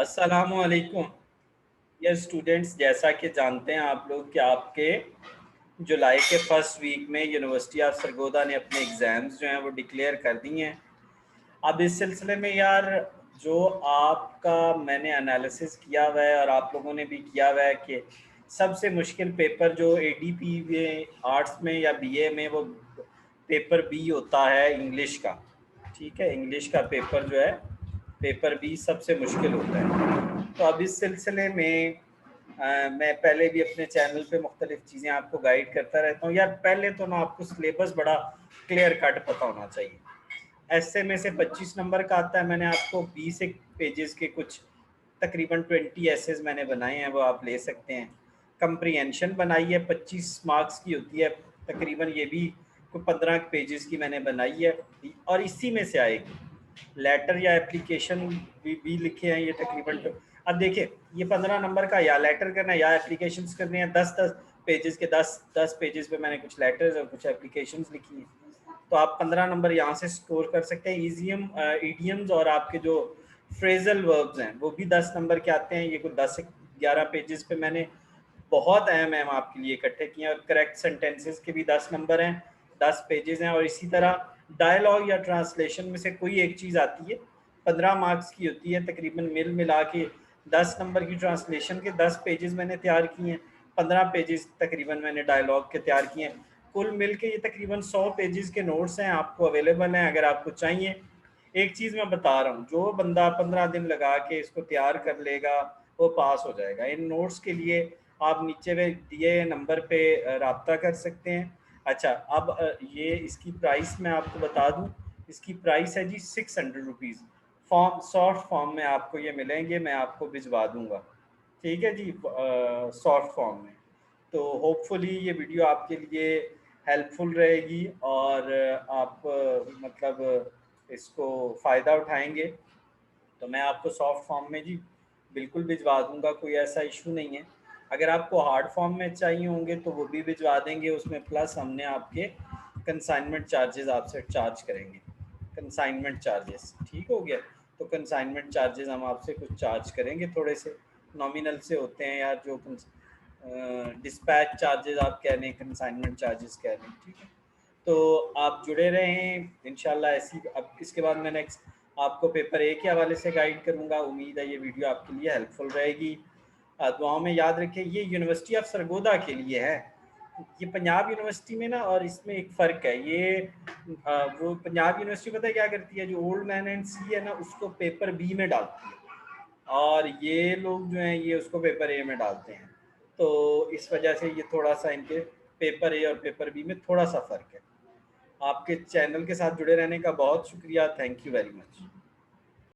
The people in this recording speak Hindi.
अस्सलामुअलैकुम। ये स्टूडेंट्स, जैसा कि जानते हैं आप लोग कि आपके जुलाई के फर्स्ट वीक में यूनिवर्सिटी ऑफ सरगोदा ने अपने एग्ज़ाम्स जो हैं वो डिक्लेयर कर दिए हैं। अब इस सिलसिले में यार, जो आपका मैंने एनालिसिस किया हुआ है और आप लोगों ने भी किया हुआ है कि सबसे मुश्किल पेपर जो एडीपी में आर्ट्स में या बीए में वो पेपर बी होता है इंग्लिश का। ठीक है, इंग्लिश का पेपर जो है पेपर बी सबसे मुश्किल होता है। तो अब इस सिलसिले में मैं पहले भी अपने चैनल पे मुख्तलिफ चीज़ें आपको गाइड करता रहता हूँ। यार पहले तो ना आपको सिलेबस बड़ा क्लियर कट पता होना चाहिए। ऐसे में से 25 नंबर का आता है, मैंने आपको 20 एक पेजेस के कुछ तकरीबन 20 एसेज मैंने बनाए हैं, वो आप ले सकते हैं। कंप्रीहेंशन बनाई है, 25 मार्क्स की होती है तकरीबन, ये भी कोई 15 पेजेस की मैंने बनाई है और इसी में से आएगी। लेटर या एप्लीकेशन भी लिखे हैं ये तकरीबन। तो अब देखिए, ये 15 नंबर का या लेटर करना है या एप्लीकेशन करने हैं। 10-10 पेजेस के 10-10 पेजेस पे मैंने कुछ लेटर्स और कुछ एप्लीकेशन लिखी हैं। तो आप 15 नंबर यहाँ से स्कोर कर सकते हैं। ईडियम्स और आपके जो फ्रेजल वर्ब्स हैं वो भी 10 नंबर के आते हैं। ये कुछ 10-11 पेजेस पे मैंने बहुत अहम अहम आपके लिए इकट्ठे किए हैं। और करेक्ट सेंटेंसेस के भी 10 नंबर हैं, 10 पेजेस हैं। और इसी तरह डायलॉग या ट्रांसलेशन में से कोई एक चीज़ आती है, 15 मार्क्स की होती है तकरीबन। मिल मिला के 10 नंबर की ट्रांसलेशन के 10 पेजेस मैंने तैयार किए हैं, 15 पेजेस तकरीबन मैंने डायलॉग के तैयार किए हैं। कुल मिल के ये तकरीबन 100 पेजेस के नोट्स हैं, आपको अवेलेबल हैं अगर आपको चाहिए। एक चीज़ मैं बता रहा हूँ, जो बंदा 15 दिन लगा के इसको तैयार कर लेगा वो पास हो जाएगा। इन नोट्स के लिए आप नीचे में दिए नंबर पे राब्ता कर सकते हैं। अच्छा, अब ये इसकी प्राइस मैं आपको बता दूं। इसकी प्राइस है जी 600 रुपीज़। फॉर्म सॉफ्ट फॉर्म में आपको ये मिलेंगे, मैं आपको भिजवा दूंगा। ठीक है जी, सॉफ्ट फॉर्म में। तो होपफुली ये वीडियो आपके लिए हेल्पफुल रहेगी और आप मतलब इसको फ़ायदा उठाएंगे। तो मैं आपको सॉफ्ट फॉर्म में जी बिल्कुल भिजवा दूंगा, कोई ऐसा इशू नहीं है। अगर आपको हार्ड फॉर्म में चाहिए होंगे तो वो भी भिजवा देंगे, उसमें प्लस हमने आपके कंसाइनमेंट चार्जेस आपसे चार्ज करेंगे। कंसाइनमेंट चार्जेस ठीक हो गया। तो कंसाइनमेंट चार्जेस हम आपसे कुछ चार्ज करेंगे, थोड़े से नॉमिनल से होते हैं यार। जो डिस्पैच चार्जेस आप कह रहे हैं, कंसाइनमेंट चार्जेस कह रहे हैं, ठीक है। तो आप जुड़े रहें इंशाल्लाह ऐसी। अब इसके बाद मैं नेक्स्ट आपको पेपर ए के हवाले से गाइड करूंगा। उम्मीद है ये वीडियो आपके लिए हेल्पफुल रहेगी। दुआओं में याद रखें, ये यूनिवर्सिटी ऑफ सरगोदा के लिए है। ये पंजाब यूनिवर्सिटी में ना, और इसमें एक फ़र्क है। ये वो पंजाब यूनिवर्सिटी पता है क्या करती है, जो ओल्ड मैन एंड सी है ना, उसको पेपर बी में डालती है। और ये लोग जो हैं ये उसको पेपर ए में डालते हैं। तो इस वजह से ये थोड़ा सा इनके पेपर ए और पेपर बी में थोड़ा सा फ़र्क है। आपके चैनल के साथ जुड़े रहने का बहुत शुक्रिया। Thank you very much.